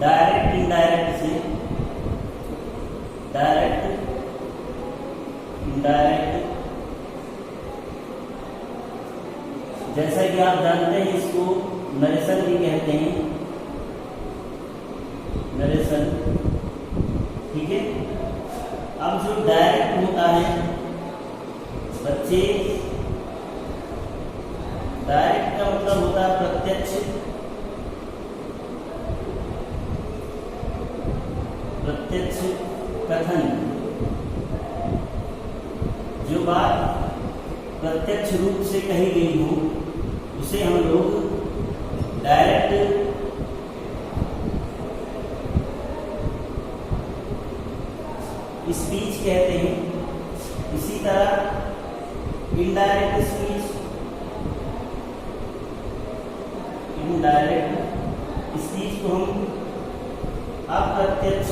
Direct indirect से, direct indirect, जैसा कि आप जानते हैं इसको नरेशन भी कहते हैं, नरेशन। ठीक है। अब जो डायरेक्ट होता है बच्चे, डायरेक्ट का मतलब होता है प्रत्यक्ष, प्रत्यक्ष कथन। जो बात प्रत्यक्ष रूप से कही गई हो उसे हम लोग डायरेक्ट स्पीच कहते हैं। इसी तरह इनडायरेक्ट स्पीच, इनडायरेक्ट स्पीच को हम अप्रत्यक्ष,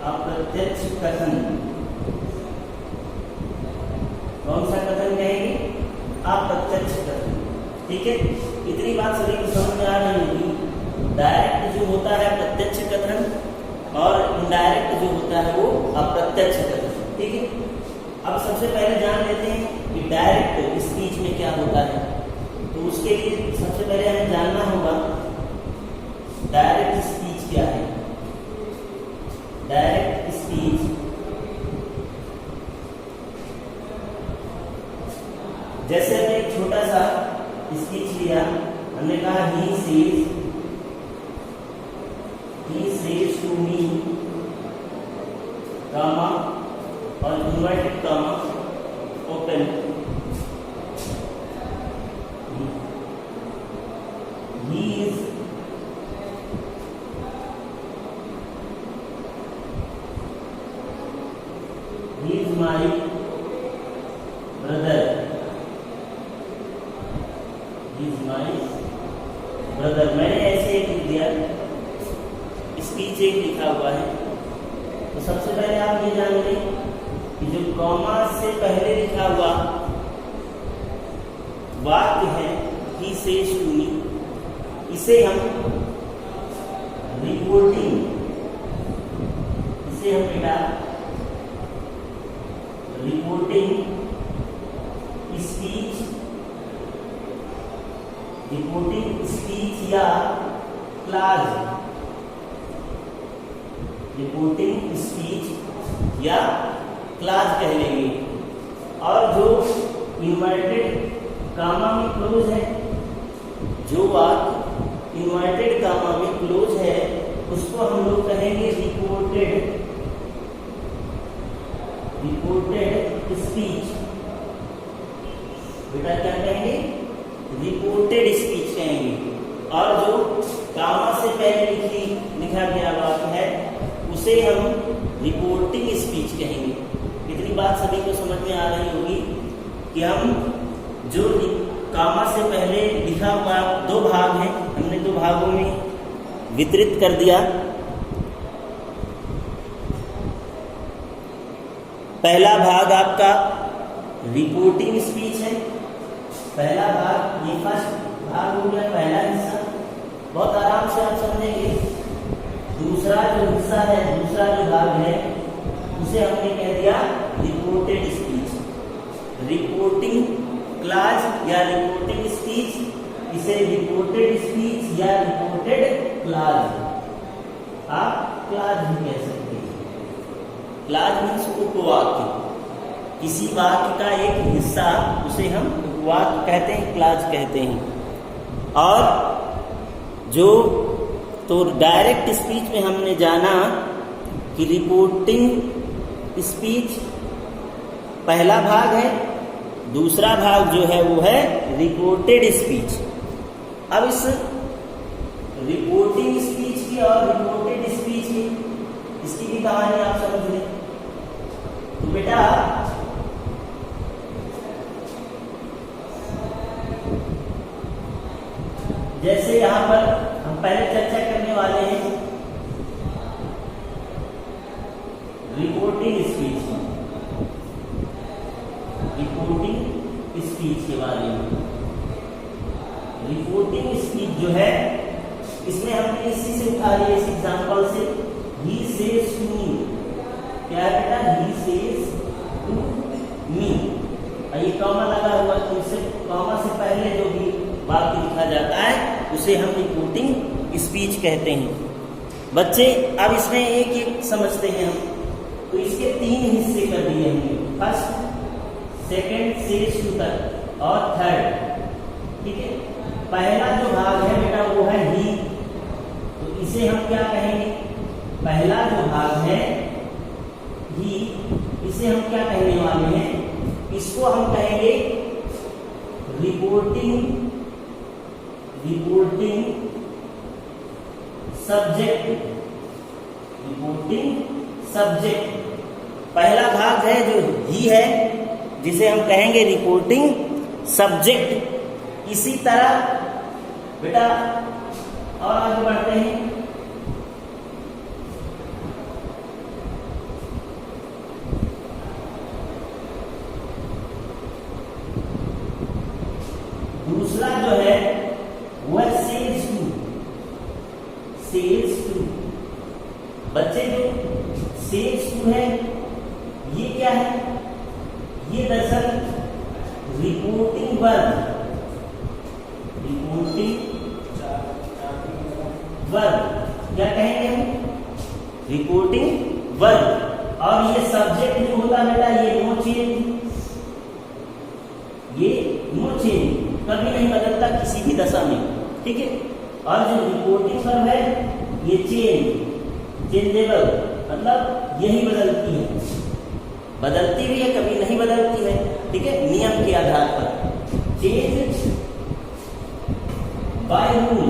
अप्रत्यक्ष कथन, कौन सा कथन कहेंगे? अप्रत्यक्ष कथन। ठीक है। इतनी बात सभी को समझ में आ रही होगी। डायरेक्ट जो होता है प्रत्यक्ष कथन और इनडायरेक्ट जो होता है वो अप्रत्यक्ष कथन। ठीक है। अब सबसे पहले जान लेते हैं कि डायरेक्ट स्पीच में क्या होता है। तो उसके लिए सबसे पहले हमें जानना होगा डायरेक्ट स्पीच क्या है। डायरेक्ट स्पीच जैसे हमने एक छोटा सा स्पीच लिया, हमने कहा he says to me, comma और inverted comma open, he is my brother, he is my brother। मैंने ऐसे एक लिख दिया, स्पीच एक लिखा हुआ है। तो सबसे पहले आप ये जान लें कि जो कॉमा से पहले लिखा हुआ वाक्य है he says to me, इसे हम रिपोर्टिंग, इसे हम बेटा रिपोर्टिंग स्पीच, रिपोर्टिंग स्पीच या क्लाज, रिपोर्टिंग स्पीच या क्लाज कह लेंगे। और जो इन्वर्टेड कामा में क्लोज है, जो बात इन्वर्टेड कामा में क्लोज है उसको हम लोग कहेंगे रिपोर्टेड, रिपोर्टेड स्पीच। बेटा क्या कहेंगे? रिपोर्टेड स्पीच कहेंगे। और जो कामा से पहले लिखा गया वाक्य है उसे हम रिपोर्टिंग स्पीच कहेंगे। इतनी बात सभी को समझ में आ रही होगी कि हम जो कामा से पहले लिखा हुआ दो भाग हैं, हमने दो भागों में वितरित कर दिया। पहला भाग आपका रिपोर्टिंग स्पीच है, पहला भाग, ये फर्स्ट भाग हो गया, पहला हिस्सा, बहुत आराम से आप समझेंगे। दूसरा जो हिस्सा है, दूसरा जो भाग है उसे हमने कह दिया रिपोर्टेड स्पीच, रिपोर्टिंग क्लाज या रिपोर्टिंग स्पीच, इसे रिपोर्टेड स्पीच या रिपोर्टेड क्लाज, आप क्लाज भी कह सकते हैं। क्लाज मीन्स उपवाक्य, किसी वाक्य का एक हिस्सा उसे हम उपवाक्य कहते हैं, क्लाज कहते हैं। और जो तो डायरेक्ट स्पीच में हमने जाना कि रिपोर्टिंग स्पीच पहला भाग है, दूसरा भाग जो है वो है रिपोर्टेड स्पीच। अब इस रिपोर्टिंग स्पीच की और रिपोर्टेड स्पीच की इसकी भी कहानी आप समझ लें। तो बेटा जैसे यहां पर हम पहले चर्चा करने वाले हैं रिपोर्टिंग स्पीच, रिपोर्टिंग स्पीच के बारे में। रिपोर्टिंग स्पीच जो है इसमें हमने इसी से उठा लिया, इस एग्जांपल से। ही सेज टू मी, क्या है बेटा? He says to me. और ये कॉमा लगा हुआ, तो इससे कॉमा से पहले जो भी वाक्य लिखा जाता है उसे हम रिपोर्टिंग स्पीच कहते हैं। बच्चे अब इसमें एक एक समझते हैं हम। तो इसके 3 हिस्से कर दिए हमने, फर्स्ट, सेकंड, सेज टू तक और थर्ड। ठीक है, पहला जो भाग है बेटा वो है ही, तो इसे हम क्या कहेंगे? पहला जो भाग है ही, इसे हम क्या कहने वाले हैं? इसको हम कहेंगे रिपोर्टिंग सब्जेक्ट। रिपोर्टिंग सब्जेक्ट पहला भाग है जो ही है, जिसे हम कहेंगे रिपोर्टिंग सब्जेक्ट। इसी तरह बेटा और आगे बढ़ते हैं। दूसरा जो है वह सेज टू। सेज टू बच्चे, जो सेज टू है ये क्या है? ये दरअसल रिपोर्टिंग वर्ब, क्या कहेंगे हम? Reporting verb. और ये सब्जेक्ट जो होता है बेटा, ये नो चेंज, ये नो चेंज, कभी नहीं बदलता किसी भी दशा में। ठीक है, और जो रिपोर्टिंग वर्ब है ये चेंजेबल, मतलब यही बदलती है, बदलती भी है, कभी नहीं बदलती है। ठीक है, नियम के आधार पर। चेंज बाय रूल,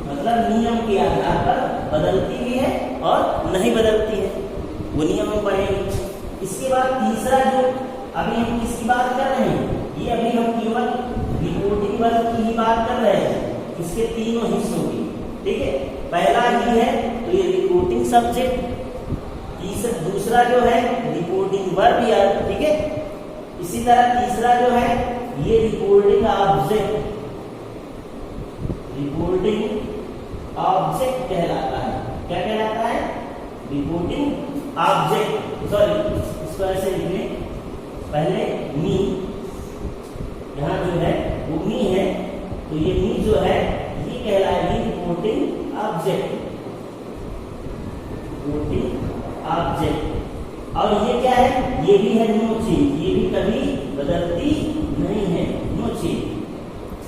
मतलब नियम के आधार पर बदलती भी है और नहीं बदलती है, वो नियम हम पढ़ेंगे। इसके बाद तीसरा जो अभी हम किसकी बात कर रहे हैं, ये अभी हम केवल रिपोर्टिंग वर्ब की ही बात कर रहे हैं, इसके तीनों हिस्सों की। ठीक है, पहला ही है तो ये रिपोर्टिंग सब्जेक्ट, दूसरा जो है रिपोर्टिंग वर्ब या, ठीक है, इसी तरह तीसरा जो है ये रिपोर्टिंग ऑब्जेक्ट, कहलाता है। क्या कहलाता है? Reporting object. सॉरी, इसको ऐसे लिखने, पहले मी, यहाँ जो है वो मी है, तो ये मी जो है ये कहलाएगी रिपोर्टिंग ऑब्जेक्ट। और ये क्या है? ये भी है नो चेंज, ये भी कभी बदलती नहीं है, नो चेंज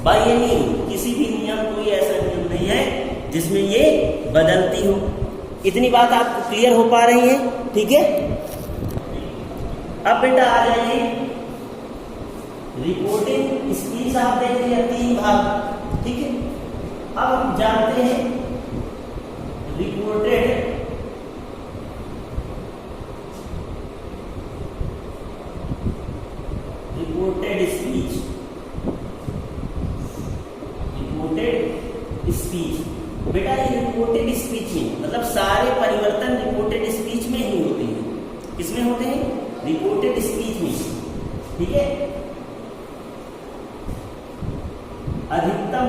बाय एनी। किसी भी नियम, कोई ऐसा नियम नहीं है जिसमें ये बदलती हो। इतनी बात आपको क्लियर हो पा रही है? ठीक है, अब बेटा आ जाइए रिपोर्टिंग स्पीच। आप देख लिया 3 भाग। ठीक है, अब हम जानते हैं रिपोर्टेड स्पीच। बेटा ये रिपोर्टेड स्पीच में, मतलब सारे परिवर्तन रिपोर्टेड स्पीच में ही होते हैं। किसमें होते हैं? रिपोर्टेड स्पीच में। ठीक है, अधिकतम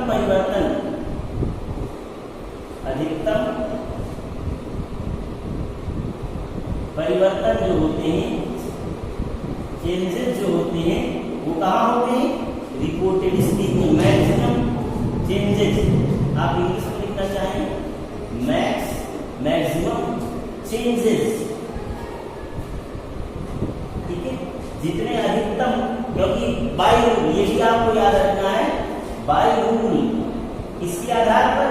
परिवर्तन जो होते हैं, चेंजेस जो होते हैं, वो कहाँ होते हैं? रिपोर्टेड स्पीच में। मैक्सिमम चेंजेस, आप इंग्लिश में लिखना चाहें, मैक्सिमम चेंजेस। ठीक है, जितने अधिकतम, क्योंकि बाय रूल, ये भी आपको याद रखना है, बाय रूल, इसके आधार पर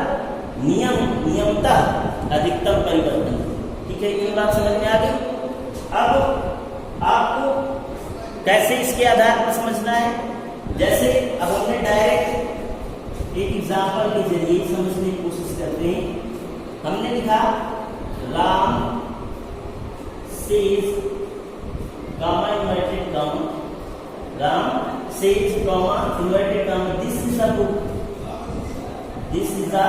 नियमतः अधिकतम परिवर्तन। ठीक है, ये बात समझ में आ गई। अब आपको कैसे इसके आधार पर समझना है? जैसे अब हमने डायरेक्ट एक एग्जाम्पल के जरिए समझने की कोशिश करते हैं। हमने लिखा Ram says, gamma inverted gamma, Ram says gamma inverted gamma, this is a book, this is a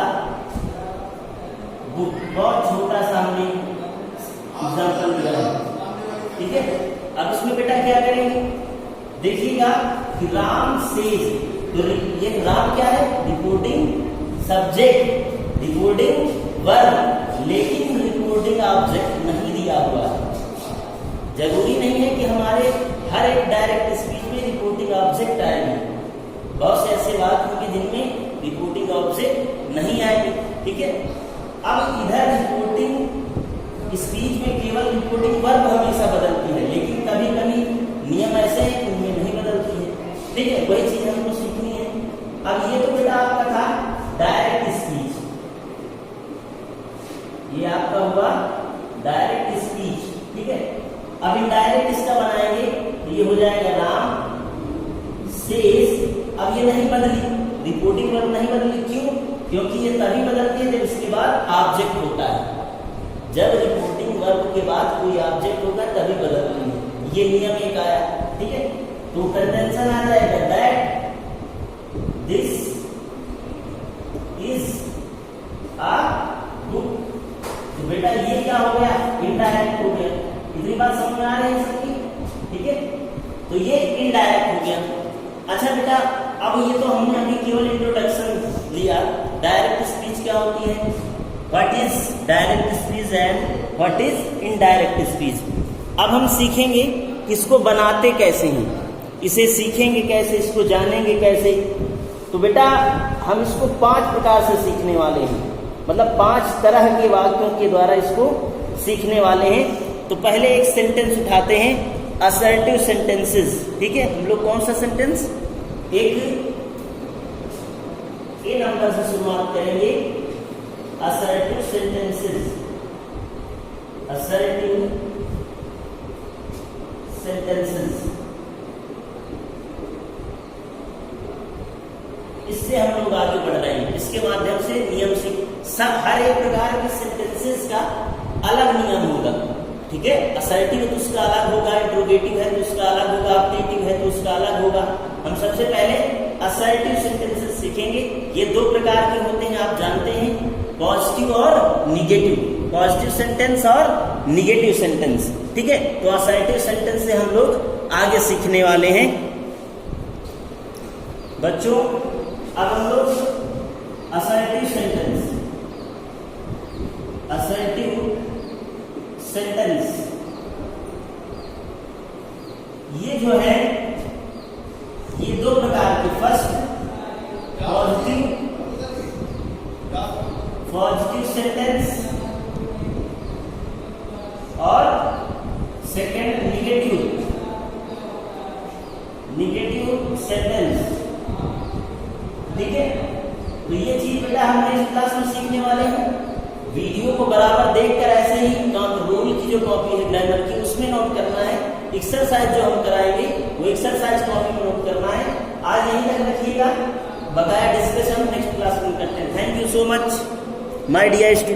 book. बहुत छोटा सा हमने एग्जाम्पल दिया है। ठीक है, अब इसमें बेटा क्या करेंगे? देखिएगा कि राम सेज, तो ये राम क्या है? Reporting subject. रिपोर्टिंग वर्ब, लेकिन रिपोर्टिंग ऑब्जेक्ट नहीं दिया हुआ है। जरूरी नहीं है कि हमारे हर एक डायरेक्ट स्पीच में रिपोर्टिंग ऑब्जेक्ट आएगी। बहुत से ऐसे बात होंगे जिनमें रिपोर्टिंग ऑब्जेक्ट नहीं आएंगे, ठीक है। अब इधर रिपोर्टिंग स्पीच में केवल रिपोर्टिंग वर्ब हमेशा बदलती है, लेकिन कभी कभी नियम ऐसे हैं कि उनमें नहीं बदलती है, ठीक है। वही चीज हमको सीखनी है। अब ये तो बेटा आपका था डायरेक्ट स्पीच, ये आपका हुआ डायरेक्ट स्पीच, ठीक है। अब इनडायरेक्ट इसका बनाएंगे तो ये हो जाएगा राम सेज। अब ये नहीं बदली, रिपोर्टिंग वर्ब नहीं बदली, क्यों? क्योंकि ये तभी बदलती है जब इसके बाद ऑब्जेक्ट होता है। जब रिपोर्टिंग वर्ब के बाद कोई ऑब्जेक्ट होगा तभी बदलती है, ये नियम एक आया, ठीक है। तो कंटेंशन आ जाएगा that this is a book. तो बेटा ये क्या हो गया? इनडायरेक्ट हो गया। इतनी बात समझ में आ रही है सबकी, ठीक है। तो ये इनडायरेक्ट हो गया। अच्छा बेटा, अब ये तो हमने अभी केवल इंट्रोडक्शन लिया। डायरेक्ट स्पीच क्या होती है, what is direct speech and what is indirect speech. अब हम सीखेंगे इसको बनाते कैसे हैं, इसे सीखेंगे कैसे, इसको जानेंगे कैसे। तो बेटा हम इसको 5 प्रकार से सीखने वाले हैं, मतलब 5 तरह के वाक्यों के द्वारा इसको सीखने वाले हैं। तो पहले एक सेंटेंस उठाते हैं, असर्टिव सेंटेंसेस, ठीक है। हम लोग कौन सा सेंटेंस, एक ए नंबर से शुरुआत करेंगे, असर्टिव सेंटेंसेस, असर्टिव सेंटेंसेस। इससे हम लोग आगे बढ़ रहे हैं, इसके माध्यम से नियम से सब हर एक प्रकार के सेंटेंसेस का अलग नियम होगा, ठीक है। असर्टिव है तो उसका अलग होगा, इंट्रोगेटिव है तो उसका अलग होगा, अपडेटिव है तो उसका अलग होगा। हम सबसे पहले असर्टिव सेंटेंसेस सीखेंगे। ये 2 प्रकार के होते हैं, आप जानते हैं, पॉजिटिव और निगेटिव, पॉजिटिव सेंटेंस और निगेटिव सेंटेंस, ठीक है। तो असर्टिव सेंटेंस से हम लोग आगे सीखने वाले हैं बच्चों। अब हम लोग असर्टिव सेंटेंस, असर्टिव सेंटेंस, ये जो है ये 2 प्रकार के, फर्स्ट पॉजिटिव सेंटेंस और सेकंड निगेटिव सेंटेंस, ठीक है। तो ये चीज बेटा हमने इस क्लास में सीखने वाले हैं। वीडियो को बराबर देखकर ऐसे ही रोल की जो कॉपी है ग्रामर की उसमें नोट करना है। एक्सरसाइज जो हम कराएंगे वो एक्सरसाइज कॉपी में नोट करना है। आज यहीं तक रखिएगा, बकाया डिस्कशन नेक्स्ट क्लास में करते हैं। Thank you so much my dear student.